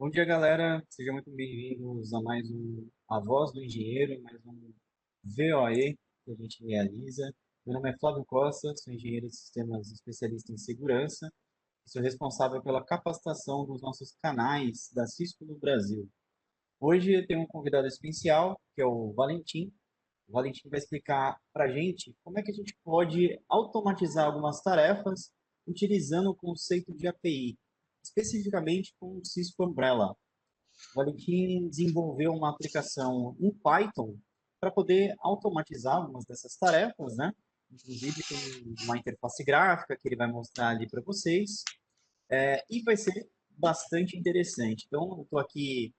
Bom dia, galera. Sejam muito bem-vindos a mais um A Voz do Engenheiro, mais um VOE que a gente realiza. Meu nome é Flávio Costa, sou engenheiro de sistemas especialista em segurança e sou responsável pela capacitação dos nossos canais da Cisco no Brasil. Hoje eu tenho um convidado especial, que é o Valentim. O Valentim vai explicar para a gente como é que a gente pode automatizar algumas tarefas utilizando o conceito de API, especificamente com o Cisco Umbrella. O Valentim desenvolveu uma aplicação em Python para poder automatizar algumas dessas tarefas, né? Inclusive tem uma interface gráfica que ele vai mostrar ali para vocês, e vai ser bastante interessante. Então, eu estou aqui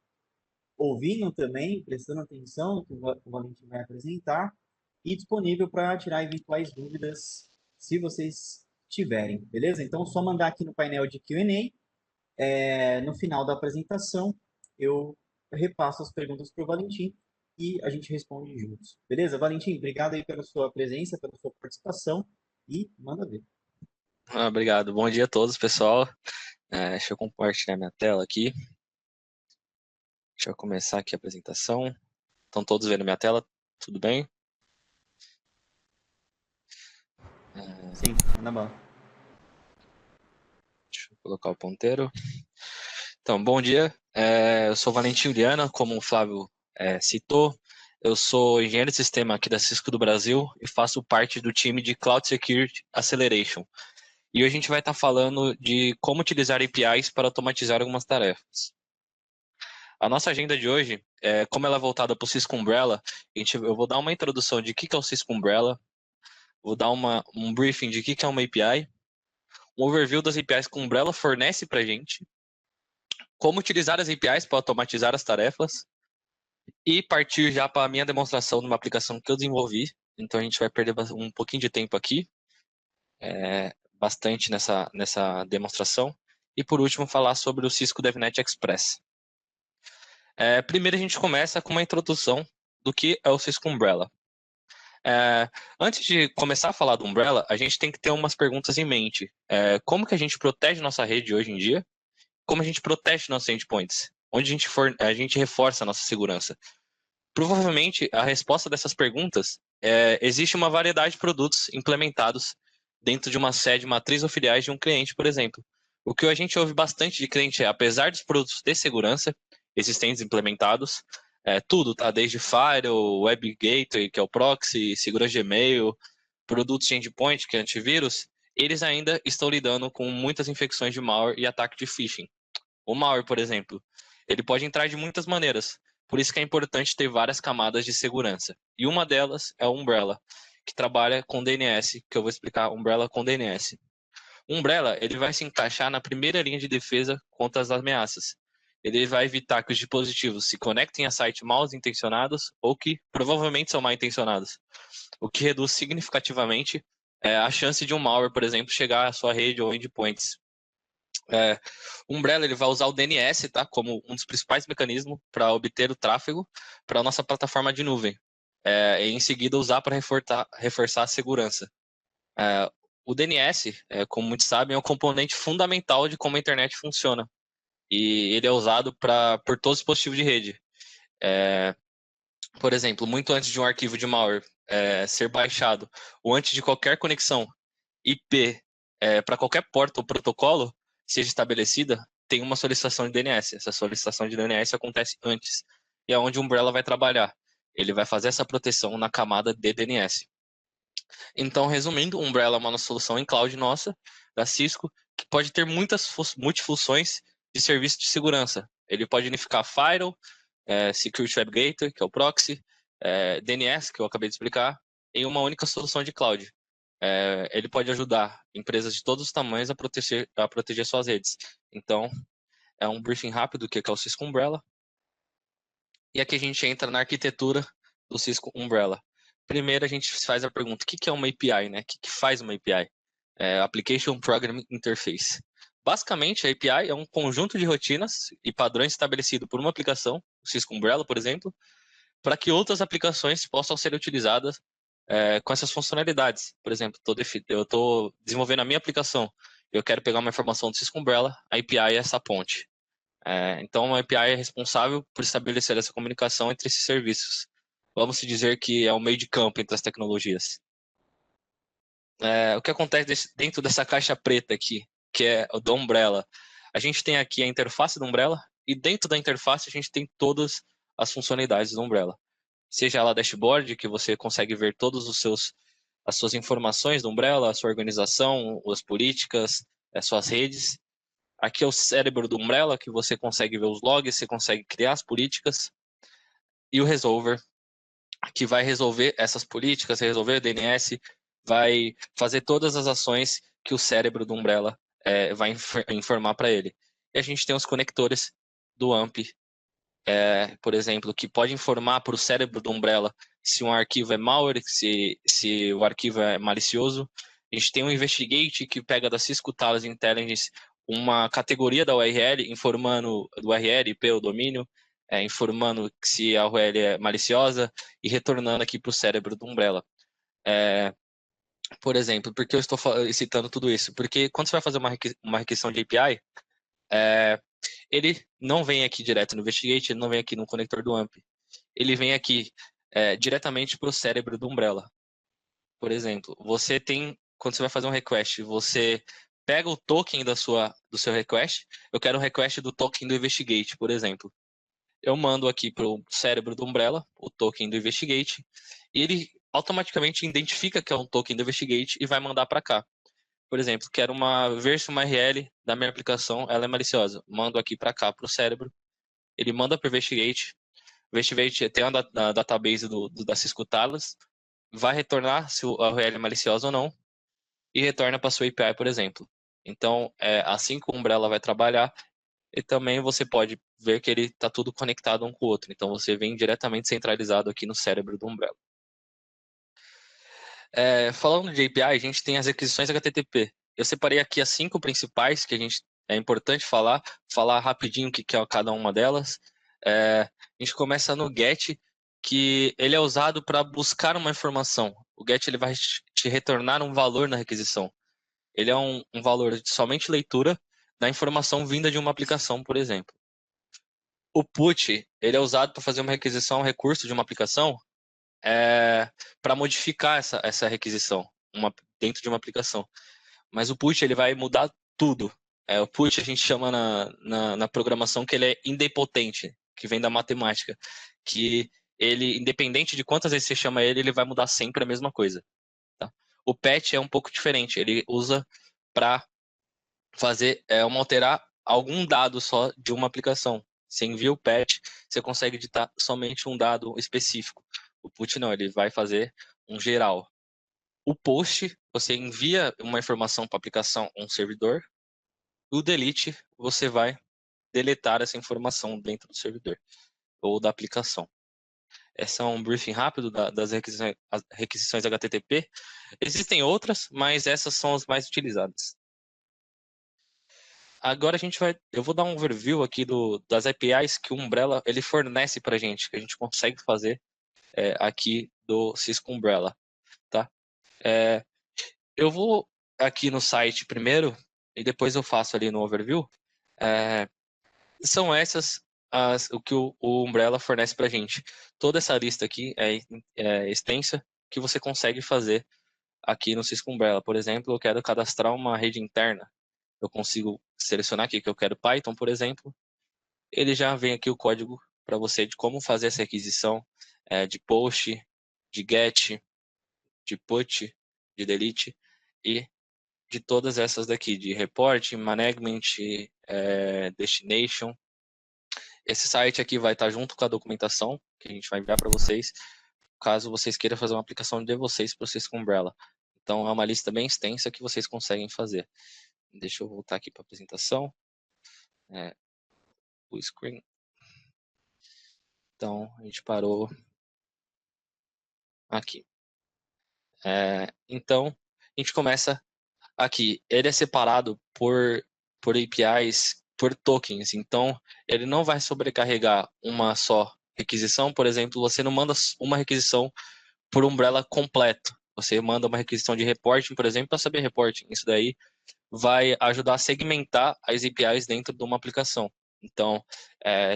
ouvindo também, prestando atenção no que o Valentim vai apresentar e disponível para tirar eventuais dúvidas se vocês tiverem, beleza? Então, só mandar aqui no painel de Q&A. No final da apresentação, eu repasso as perguntas para o Valentim e a gente responde juntos. Beleza? Valentim, obrigado aí pela sua presença, pela sua participação e manda ver. Obrigado. Bom dia a todos, pessoal. Deixa eu compartilhar minha tela aqui. Deixa eu começar aqui a apresentação. Estão todos vendo minha tela? Tudo bem? Sim, manda bala. Deixa eu colocar o ponteiro. Então, bom dia. Eu sou Valentim Juliana, como o Flávio citou. Eu sou engenheiro de sistema aqui da Cisco do Brasil e faço parte do time de Cloud Security Acceleration. E hoje a gente vai estar falando de como utilizar APIs para automatizar algumas tarefas. A nossa agenda de hoje, como ela é voltada para o Cisco Umbrella, eu vou dar uma introdução de o que é o Cisco Umbrella, vou dar um briefing de o que é uma API, um overview das APIs que o Umbrella fornece para a gente, como utilizar as APIs para automatizar as tarefas e partir já para a minha demonstração de uma aplicação que eu desenvolvi. Então a gente vai perder um pouquinho de tempo aqui, bastante nessa demonstração. E por último, falar sobre o Cisco DevNet Express. Primeiro a gente começa com uma introdução do que é o Cisco Umbrella. Antes de começar a falar do Umbrella, a gente tem que ter umas perguntas em mente. Como que a gente protege nossa rede hoje em dia? Como a gente protege nossos endpoints? Onde a gente reforça a nossa segurança? Provavelmente, a resposta dessas perguntas existe uma variedade de produtos implementados dentro de uma sede, matriz ou filiais de um cliente, por exemplo. O que a gente ouve bastante de cliente é, apesar dos produtos de segurança existentes implementados, tudo, tá? Desde Firewall, Web Gateway, que é o proxy, segurança de e-mail, produtos de endpoint, que é antivírus, eles ainda estão lidando com muitas infecções de malware e ataque de phishing. O malware, por exemplo, ele pode entrar de muitas maneiras, por isso que é importante ter várias camadas de segurança. E uma delas é o Umbrella, que trabalha com DNS, que eu vou explicar Umbrella com DNS. O Umbrella, ele vai se encaixar na primeira linha de defesa contra as ameaças. Ele vai evitar que os dispositivos se conectem a sites mal intencionados ou que provavelmente são mal intencionados, o que reduz significativamente a chance de um malware, por exemplo, chegar à sua rede ou endpoints. O Umbrella ele vai usar o DNS, tá, como um dos principais mecanismos para obter o tráfego para a nossa plataforma de nuvem. E em seguida usar para reforçar a segurança. É, o DNS, como muitos sabem, é um componente fundamental de como a internet funciona. E ele é usado por todos os dispositivos de rede. É, por exemplo, muito antes de um arquivo de malware ser baixado, ou antes de qualquer conexão IP para qualquer porta ou protocolo seja estabelecida, tem uma solicitação de DNS. Essa solicitação de DNS acontece antes. E é onde o Umbrella vai trabalhar. Ele vai fazer essa proteção na camada de DNS. Então, resumindo, o Umbrella é uma solução em cloud nossa, da Cisco, que pode ter muitas multifunções de serviço de segurança. Ele pode unificar Firewall, Security Web Gateway, que é o proxy, DNS, que eu acabei de explicar, em uma única solução de cloud. Ele pode ajudar empresas de todos os tamanhos a proteger suas redes. Então, é um briefing rápido do que é o Cisco Umbrella. E aqui a gente entra na arquitetura do Cisco Umbrella. Primeiro a gente faz a pergunta, o que é uma API, né? O que faz uma API? Application Programming Interface. Basicamente, a API é um conjunto de rotinas e padrões estabelecido por uma aplicação, o Cisco Umbrella, por exemplo, para que outras aplicações possam ser utilizadas com essas funcionalidades. Por exemplo, eu estou desenvolvendo a minha aplicação, eu quero pegar uma informação do Cisco Umbrella, a API é essa ponte. Então, uma API é responsável por estabelecer essa comunicação entre esses serviços. Vamos dizer que é um meio de campo entre as tecnologias. O que acontece dentro dessa caixa preta aqui, que é o do Umbrella? A gente tem aqui a interface do Umbrella, e dentro da interface a gente tem todas as funcionalidades do Umbrella. Seja ela dashboard, que você consegue ver todos as suas informações do Umbrella, a sua organização, as políticas, as suas redes. Aqui é o cérebro do Umbrella, que você consegue ver os logs, você consegue criar as políticas. E o Resolver, que vai resolver essas políticas, resolver o DNS, vai fazer todas as ações que o cérebro do Umbrella vai informar para ele. E a gente tem os conectores do AMP, por exemplo, que pode informar para o cérebro do Umbrella se um arquivo é malware, se o arquivo é malicioso. A gente tem um Investigate que pega da Cisco Talos Intelligence uma categoria da URL, informando do URL, IP, o domínio, informando se a URL é maliciosa e retornando aqui para o cérebro do Umbrella. Por exemplo, por que eu estou citando tudo isso? Porque quando você vai fazer uma requisição de API, ele não vem aqui direto no Investigate, ele não vem aqui no conector do AMP. Ele vem aqui diretamente para o cérebro do Umbrella. Por exemplo, quando você vai fazer um request, você pega o token do seu request. Eu quero um request do token do Investigate, por exemplo. Eu mando aqui para o cérebro do Umbrella o token do Investigate e ele automaticamente identifica que é um token do Investigate e vai mandar para cá. Por exemplo, quero ver se uma URL da minha aplicação ela é maliciosa. Mando aqui para cá, para o cérebro. Ele manda para o Investigate. O Investigate tem a database da Cisco Talos. Vai retornar se a URL é maliciosa ou não. E retorna para a sua API, por exemplo. Então, assim que o Umbrella vai trabalhar, e também você pode ver que ele está tudo conectado um com o outro. Então, você vem diretamente centralizado aqui no cérebro do Umbrella. Falando de API, a gente tem as requisições HTTP. Eu separei aqui as 5 principais que é importante falar rapidinho o que é cada uma delas. A gente começa no GET, que ele é usado para buscar uma informação. O GET ele vai te retornar um valor na requisição. Ele é um valor de somente leitura da informação vinda de uma aplicação, por exemplo. O PUT ele é usado para fazer uma requisição, um recurso de uma aplicação, para modificar essa requisição dentro de uma aplicação. Mas o PUT ele vai mudar tudo. O PUT a gente chama na programação que ele é idempotente, que vem da matemática, que ele, independente de quantas vezes você chama ele, ele vai mudar sempre a mesma coisa. Tá? O PET é um pouco diferente, ele usa para fazer alterar algum dado só de uma aplicação. Você envia o patch, você consegue editar somente um dado específico. O put não, ele vai fazer um geral. O post, você envia uma informação para a aplicação, um servidor. O delete, você vai deletar essa informação dentro do servidor ou da aplicação. Esse é um briefing rápido das requisições HTTP. Existem outras, mas essas são as mais utilizadas. Agora eu vou dar um overview aqui das APIs que o Umbrella ele fornece para a gente, que a gente consegue fazer aqui do Cisco Umbrella, tá? Eu vou aqui no site primeiro e depois eu faço ali no overview. São essas o que o Umbrella fornece para a gente. Toda essa lista aqui é extensa que você consegue fazer aqui no Cisco Umbrella. Por exemplo, eu quero cadastrar uma rede interna. Eu consigo selecionar aqui que eu quero Python, por exemplo. Ele já vem aqui o código para você de como fazer essa requisição de post, de get, de put, de delete e de todas essas daqui, de report, management, destination. Esse site aqui vai estar junto com a documentação que a gente vai enviar para vocês, caso vocês queiram fazer uma aplicação de vocês para o Cisco Umbrella. Então, é uma lista bem extensa que vocês conseguem fazer. Deixa eu voltar aqui para a apresentação. O screen. Então, a gente parou aqui. Então, a gente começa aqui. Ele é separado por APIs, por tokens. Então, ele não vai sobrecarregar uma só requisição. Por exemplo, você não manda uma requisição por Umbrella completo. Você manda uma requisição de reporting, por exemplo, para saber reporting. Isso daí vai ajudar a segmentar as APIs dentro de uma aplicação. Então,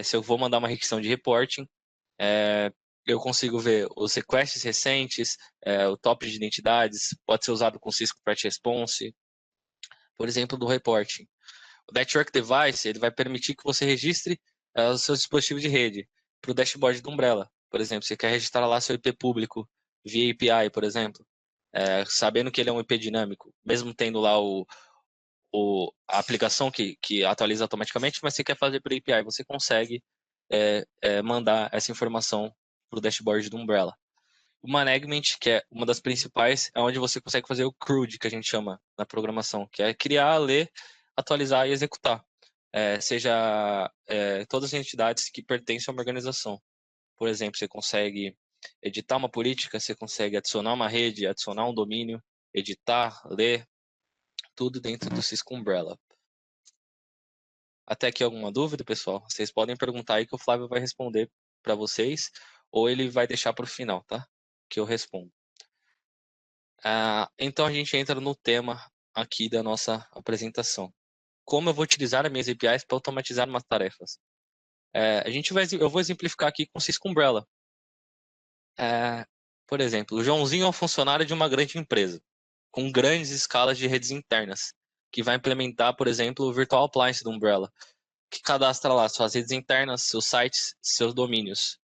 se eu vou mandar uma requisição de reporting, eu consigo ver os requests recentes, o top de identidades, pode ser usado com Cisco Threat Response, por exemplo, do reporting. O Network Device ele vai permitir que você registre o seu dispositivo de rede para o dashboard do Umbrella. Por exemplo, você quer registrar lá seu IP público via API, por exemplo, sabendo que ele é um IP dinâmico, mesmo tendo lá a aplicação que atualiza automaticamente, mas você quer fazer por API, você consegue mandar essa informação para o dashboard do Umbrella. O Management, que é uma das principais, é onde você consegue fazer o CRUD, que a gente chama na programação, que é criar, ler, atualizar e executar. Seja todas as entidades que pertencem a uma organização. Por exemplo, você consegue editar uma política, você consegue adicionar uma rede, adicionar um domínio, editar, ler, tudo dentro do Cisco Umbrella. Até aqui alguma dúvida, pessoal? Vocês podem perguntar aí que o Flávio vai responder para vocês, ou ele vai deixar para o final, tá? Que eu respondo. Então a gente entra no tema aqui da nossa apresentação. Como eu vou utilizar as minhas APIs para automatizar umas tarefas? Eu vou exemplificar aqui com Cisco Umbrella. Por exemplo, o Joãozinho é um funcionário de uma grande empresa, com grandes escalas de redes internas, que vai implementar, por exemplo, o Virtual Appliance do Umbrella, que cadastra lá suas redes internas, seus sites, seus domínios,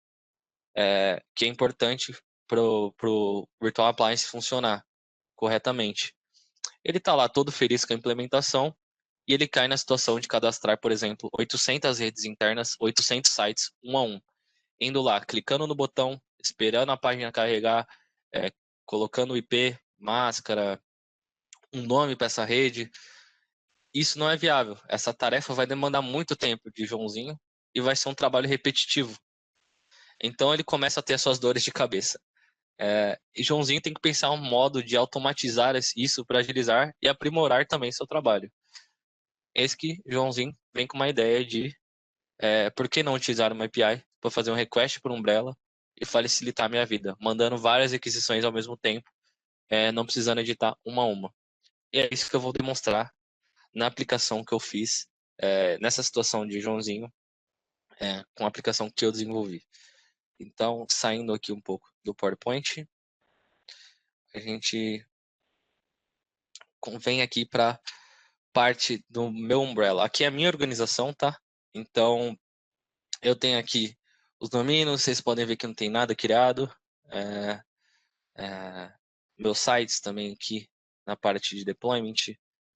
que é importante para o Virtual Appliance funcionar corretamente. Ele está lá todo feliz com a implementação e ele cai na situação de cadastrar, por exemplo, 800 redes internas, 800 sites, um a um. Indo lá, clicando no botão, esperando a página carregar, colocando o IP, máscara, um nome para essa rede. Isso não é viável. Essa tarefa vai demandar muito tempo de Joãozinho e vai ser um trabalho repetitivo. Então ele começa a ter as suas dores de cabeça. E Joãozinho tem que pensar um modo de automatizar isso para agilizar e aprimorar também seu trabalho. Eis que Joãozinho vem com uma ideia de por que não utilizar uma API para fazer um request por Umbrella e facilitar a minha vida, mandando várias requisições ao mesmo tempo, não precisando editar uma a uma. E é isso que eu vou demonstrar na aplicação que eu fiz, nessa situação de Joãozinho, com a aplicação que eu desenvolvi. Então, saindo aqui um pouco do PowerPoint, a gente vem aqui para parte do meu Umbrella. Aqui é a minha organização, tá? Então, eu tenho aqui os domínios, vocês podem ver que não tem nada criado. Meus sites também aqui na parte de deployment,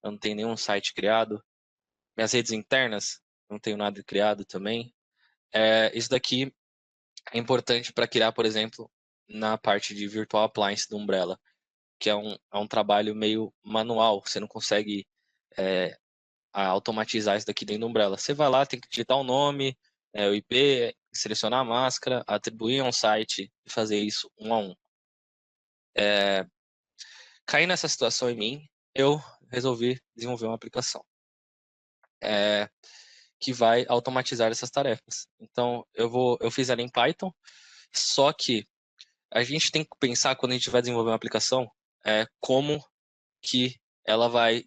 eu não tenho nenhum site criado. Minhas redes internas, não tenho nada criado também. Isso daqui é importante para criar, por exemplo, na parte de Virtual Appliance do Umbrella, que é um trabalho meio manual, você não consegue automatizar isso daqui dentro do Umbrella. Você vai lá, tem que digitar o nome, o IP, selecionar a máscara, atribuir a um site e fazer isso um a um. Cair nessa situação em mim, eu resolvi desenvolver uma aplicação que vai automatizar essas tarefas. Então, eu fiz ela em Python, só que a gente tem que pensar quando a gente vai desenvolver uma aplicação, como que ela vai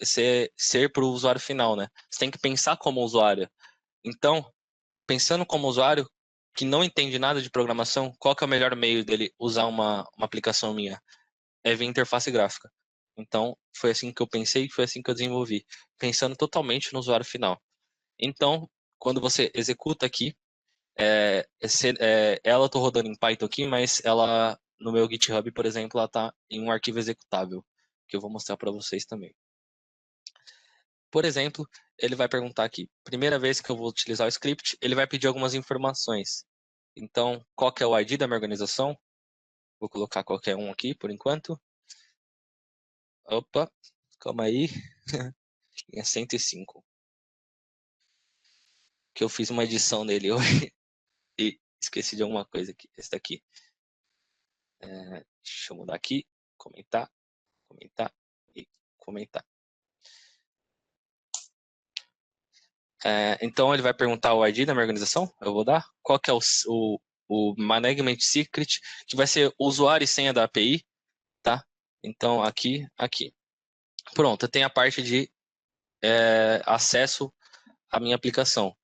ser para o usuário final, né? Você tem que pensar como usuário. Então, pensando como usuário que não entende nada de programação, qual que é o melhor meio dele usar uma aplicação minha? É via interface gráfica. Então, foi assim que eu pensei, foi assim que eu desenvolvi, pensando totalmente no usuário final. Então, quando você executa aqui, ela eu estou rodando em Python aqui, mas ela no meu GitHub, por exemplo, ela está em um arquivo executável, que eu vou mostrar para vocês também. Por exemplo, ele vai perguntar aqui, primeira vez que eu vou utilizar o script, ele vai pedir algumas informações. Então, qual que é o ID da minha organização? Vou colocar qualquer um aqui, por enquanto. Opa, calma aí. É 105. Que eu fiz uma edição dele hoje e esqueci de alguma coisa aqui. Esse daqui. Deixa eu mudar aqui. Comentar, comentar e comentar. Então ele vai perguntar o ID da minha organização, eu vou dar. Qual que é o Management Secret, que vai ser usuário e senha da API, tá? Então aqui. Pronto, tem a parte de acesso a minha aplicação.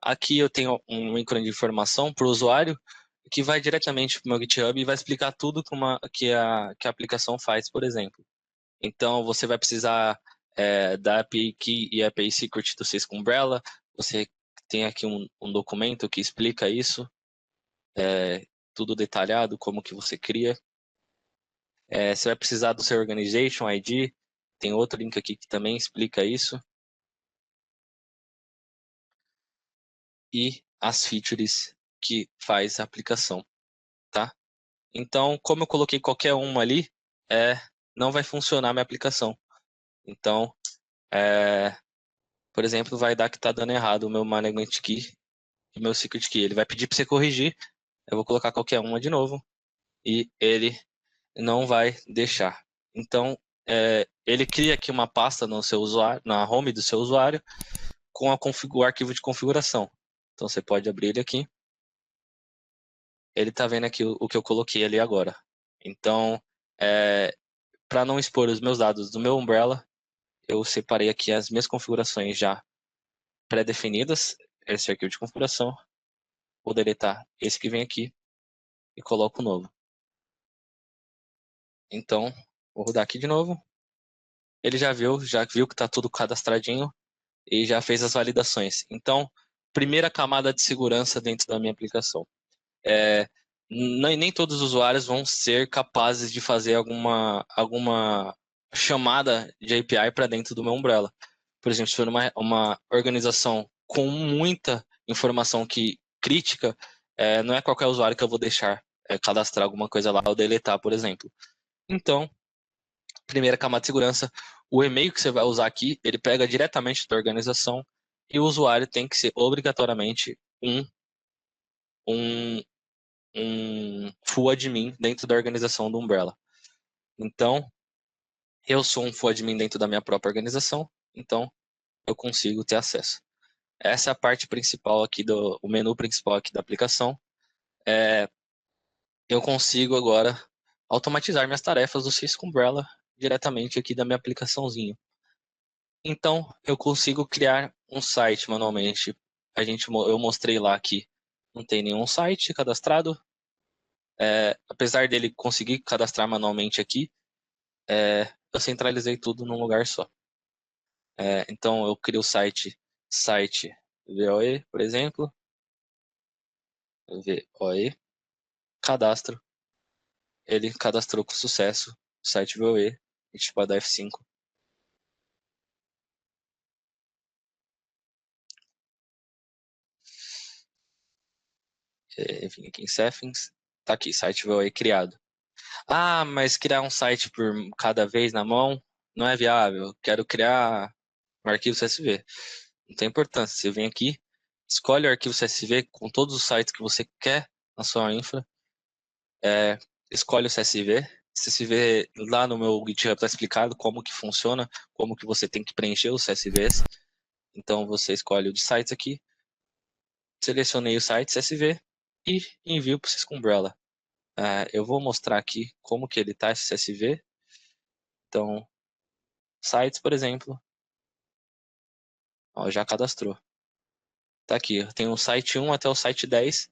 Aqui eu tenho um ícone de informação para o usuário que vai diretamente para o meu GitHub e vai explicar tudo que a aplicação faz, por exemplo. Então, você vai precisar da API Key e API Secret do Cisco Umbrella. Você tem aqui um documento que explica isso, tudo detalhado, como que você cria. Você vai precisar do seu Organization ID. Tem outro link aqui que também explica isso. E as features que faz a aplicação, tá? Então, como eu coloquei qualquer uma ali, não vai funcionar a minha aplicação. Então, por exemplo, vai dar que está dando errado o meu management key e o meu secret key. Ele vai pedir para você corrigir, eu vou colocar qualquer uma de novo e ele não vai deixar. Então, ele cria aqui uma pasta no seu usuário, na home do seu usuário, com o arquivo de configuração. Então, você pode abrir ele aqui. Ele está vendo aqui o que eu coloquei ali agora. Então, para não expor os meus dados do meu Umbrella, eu separei aqui as minhas configurações já pré-definidas, esse arquivo de configuração. Vou deletar esse que vem aqui e coloco o novo. Então, vou rodar aqui de novo. Ele já viu que está tudo cadastradinho e já fez as validações. Então, primeira camada de segurança dentro da minha aplicação. Nem todos os usuários vão ser capazes de fazer alguma chamada de API para dentro do meu Umbrella. Por exemplo, se for uma organização com muita informação crítica, não é qualquer usuário que eu vou deixar cadastrar alguma coisa lá ou deletar, por exemplo. Então, primeira camada de segurança, o e-mail que você vai usar aqui, ele pega diretamente da organização e o usuário tem que ser obrigatoriamente um full admin dentro da organização do Umbrella. Então, eu sou um full admin dentro da minha própria organização, então eu consigo ter acesso. Essa é a parte principal aqui o menu principal aqui da aplicação. Eu consigo agora automatizar minhas tarefas do Cisco Umbrella diretamente aqui da minha aplicaçãozinha. Então, eu consigo criar um site manualmente. Eu mostrei lá que não tem nenhum site cadastrado. Apesar dele conseguir cadastrar manualmente aqui, eu centralizei tudo num lugar só. Então, eu crio o site VOE, por exemplo. VOE, cadastro. Ele cadastrou com sucesso o site VOE. A gente pode dar F5. Vim aqui em Settings. Tá aqui, site VOE criado. Ah, mas criar um site por cada vez na mão não é viável. Quero criar um arquivo CSV. Não tem importância. Você vem aqui, escolhe o arquivo CSV com todos os sites que você quer na sua infra. Escolhe o CSV. CSV lá no meu GitHub está explicado como que funciona, como que você tem que preencher os CSVs. Então você escolhe o de sites aqui. Selecionei o site CSV e envio para o Cisco Umbrella. Eu vou mostrar aqui como que ele está esse CSV. Então, sites, por exemplo, ó, já cadastrou. Tá aqui, tem o site 1 até o site 10.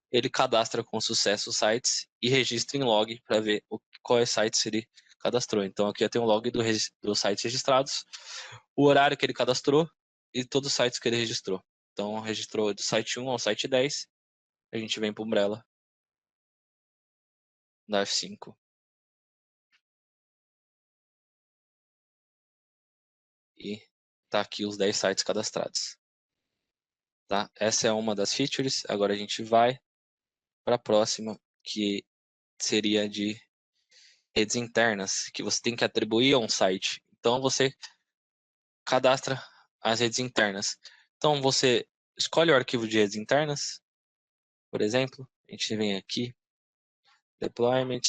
Ele cadastra com sucesso os sites e registra em log para ver quais sites ele cadastrou. Então aqui eu tenho um log dos sites registrados, o horário que ele cadastrou e todos os sites que ele registrou. Então registrou do site 1 ao site 10. A gente vem para o Umbrella, da F5. E tá aqui os 10 sites cadastrados. Tá? Essa é uma das features. Agora a gente vai para a próxima, que seria de redes internas, que você tem que atribuir a um site. Então você cadastra as redes internas. Então você escolhe o arquivo de redes internas, por exemplo, a gente vem aqui, deployment,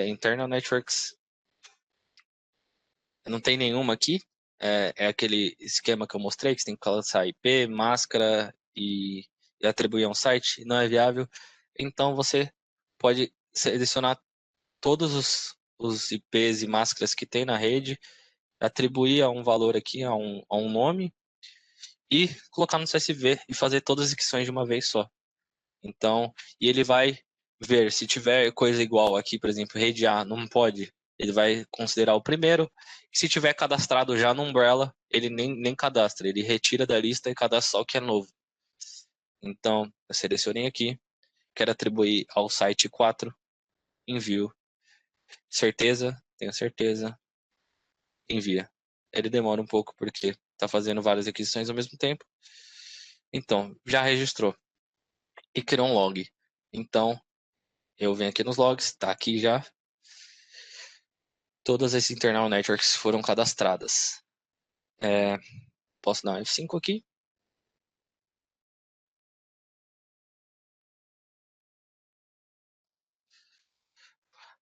internal networks, não tem nenhuma aqui, é aquele esquema que eu mostrei, que você tem que colocar IP, máscara e atribuir a um site, não é viável. Então você pode selecionar todos os IPs e máscaras que tem na rede, atribuir a um valor aqui, a um nome, e colocar no CSV e fazer todas as requisições de uma vez só. Então, e ele vai ver se tiver coisa igual aqui, por exemplo, rede A não pode, ele vai considerar o primeiro. Se tiver cadastrado já no Umbrella, ele nem cadastra, ele retira da lista e cadastra só o que é novo. Então, eu selecionei aqui, quero atribuir ao site 4, envio. Certeza, tenho certeza, envia. Ele demora um pouco porque está fazendo várias requisições ao mesmo tempo. Então, já registrou e criou um log. Então, eu venho aqui nos logs, está aqui já. Todas as internal networks foram cadastradas. Posso dar um F5 aqui.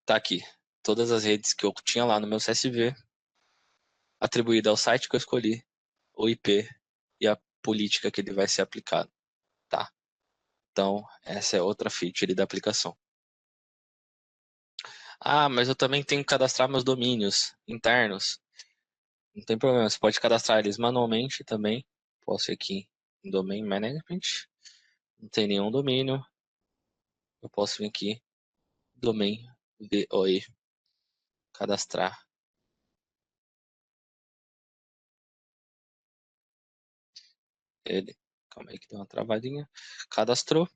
Tá aqui. Todas as redes que eu tinha lá no meu CSV, atribuída ao site que eu escolhi, o IP e a política que ele vai ser aplicado. Tá? Então, essa é outra feature da aplicação. Ah, mas eu também tenho que cadastrar meus domínios internos. Não tem problema, você pode cadastrar eles manualmente também. Posso ir aqui em Domain Management. Não tem nenhum domínio. Eu posso vir aqui, Domain VOE, cadastrar ele. Calma aí que deu uma travadinha. Cadastrou.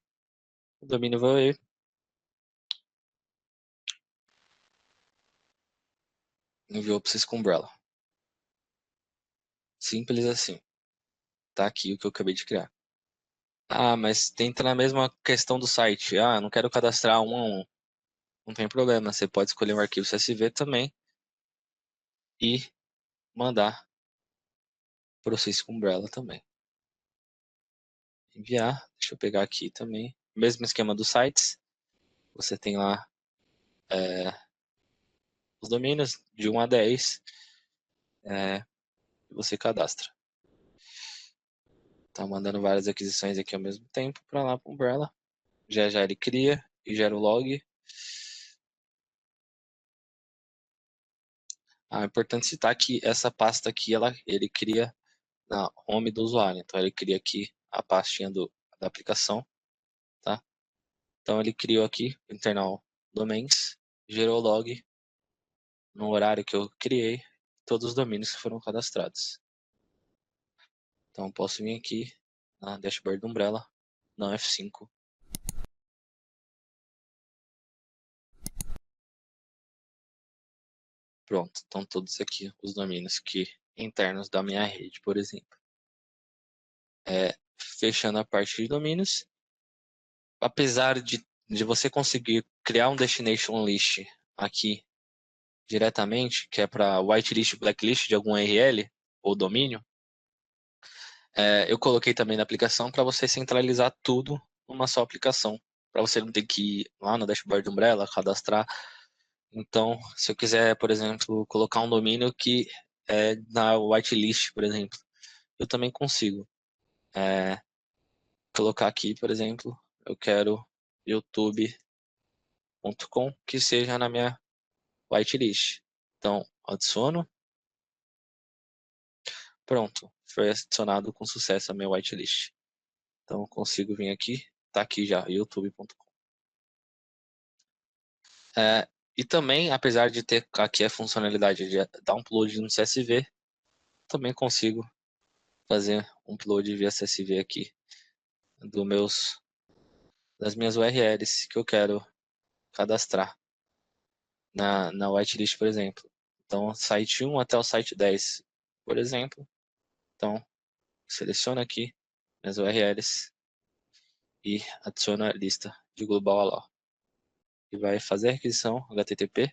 O domínio VOE. Enviou para o Cisco Umbrella. Simples assim. Tá aqui o que eu acabei de criar. Ah, mas entra na mesma questão do site. Ah, não quero cadastrar um a um. Não tem problema. Você pode escolher um arquivo CSV também e mandar para o Cisco Umbrella também. Enviar. Deixa eu pegar aqui também. Mesmo esquema dos sites. Você tem lá os domínios de 1 a 10. Você cadastra. Tá mandando várias aquisições aqui ao mesmo tempo para lá para o Umbrella. Já já ele cria e gera o log. É importante citar que essa pasta aqui, ele cria na home do usuário. Então ele cria aqui a pastinha da aplicação, tá? Então ele criou aqui internal domains, gerou o log no horário que eu criei, todos os domínios que foram cadastrados. Então posso vir aqui na dashboard do Umbrella, no F5. Pronto, estão todos aqui os domínios internos da minha rede, por exemplo. Fechando a parte de domínios, apesar de você conseguir criar um destination list aqui diretamente, que é para whitelist, blacklist de algum URL ou domínio, eu coloquei também na aplicação para você centralizar tudo numa só aplicação, para você não ter que ir lá no dashboard do Umbrella, cadastrar. Então, se eu quiser, por exemplo, colocar um domínio que é na whitelist, por exemplo, eu também consigo. Colocar aqui, por exemplo, eu quero youtube.com que seja na minha whitelist. Então, adiciono. Pronto, foi adicionado com sucesso a minha whitelist. Então, eu consigo vir aqui, tá aqui já, youtube.com. E também, apesar de ter aqui a funcionalidade de dar um upload no CSV, também consigo fazer um upload via CSV aqui das minhas URLs que eu quero cadastrar na whitelist, por exemplo. Então, site 1 até o site 10, por exemplo. Então, seleciono aqui minhas URLs e adiciono a lista de global allow. E vai fazer a requisição HTTP.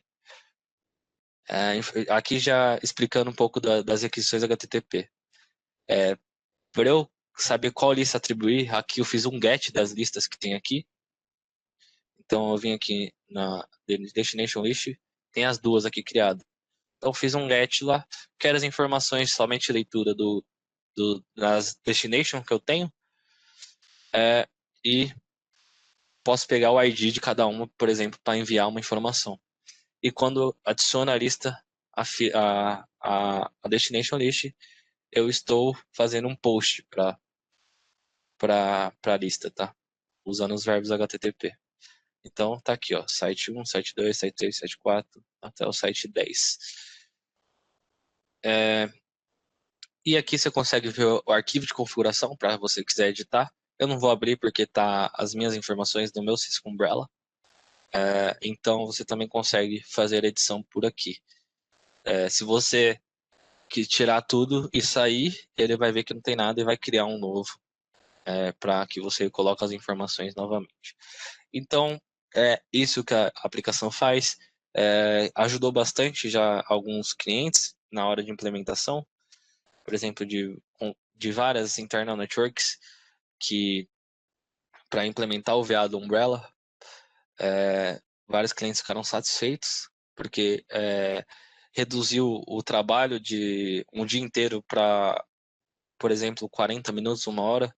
Aqui já explicando um pouco das requisições HTTP. Para eu saber qual lista atribuir, aqui eu fiz um get das listas que tem aqui. Então eu vim aqui na Destination List, tem as duas aqui criadas. Então fiz um get lá, quero as informações, somente leitura das destination que eu tenho. E posso pegar o ID de cada uma, por exemplo, para enviar uma informação. E quando adiciono a lista, a destination list, eu estou fazendo um post para a lista, tá? Usando os verbos HTTP. Então tá aqui, ó, site 1, site 2, site 3, site 4, até o site 10. E aqui você consegue ver o arquivo de configuração para você quiser editar. Eu não vou abrir porque tá as minhas informações no meu Cisco Umbrella. Então você também consegue fazer edição por aqui. Se você que tirar tudo e sair, ele vai ver que não tem nada e vai criar um novo para que você coloque as informações novamente. Então, é isso que a aplicação faz. Ajudou bastante já alguns clientes na hora de implementação, por exemplo, de várias internal networks que para implementar o VA do Umbrella, vários clientes ficaram satisfeitos porque reduziu o trabalho de um dia inteiro para, por exemplo, 40 minutos, 1 hora.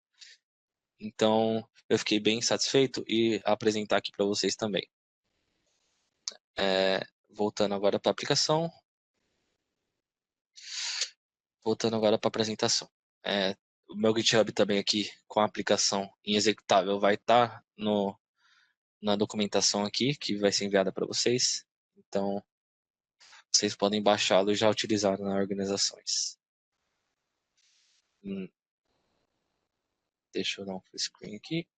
Então, eu fiquei bem satisfeito e apresentar aqui para vocês também. Voltando agora para a aplicação. Voltando agora para a apresentação. O meu GitHub também aqui com a aplicação em executável vai estar na documentação aqui, que vai ser enviada para vocês. Então, vocês podem baixá-lo e já utilizá-lo nas organizações. Deixa eu dar um full screen aqui.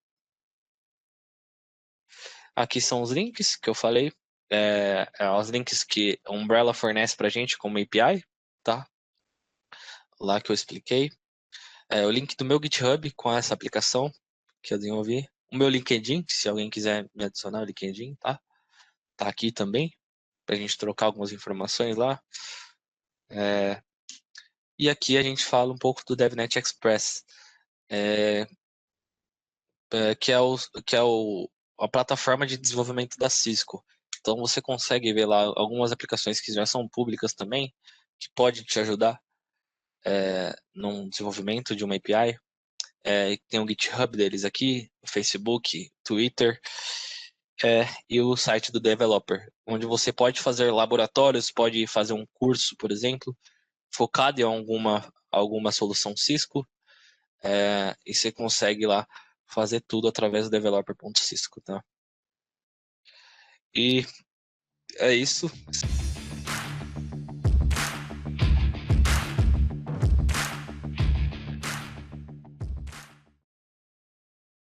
Aqui são os links que eu falei. Os links que a Umbrella fornece para a gente como API, tá? Lá que eu expliquei. O link do meu GitHub com essa aplicação que eu desenvolvi. O meu LinkedIn, se alguém quiser me adicionar o LinkedIn, tá? Tá aqui também, pra gente trocar algumas informações lá. E aqui a gente fala um pouco do DevNet Express, que é a plataforma de desenvolvimento da Cisco. Então você consegue ver lá algumas aplicações que já são públicas também, que pode te ajudar no desenvolvimento de uma API. Tem o GitHub deles aqui, o Facebook, Twitter, e o site do developer, onde você pode fazer laboratórios, pode fazer um curso, por exemplo, focado em alguma solução Cisco, e você consegue lá fazer tudo através do developer.cisco, tá? E é isso.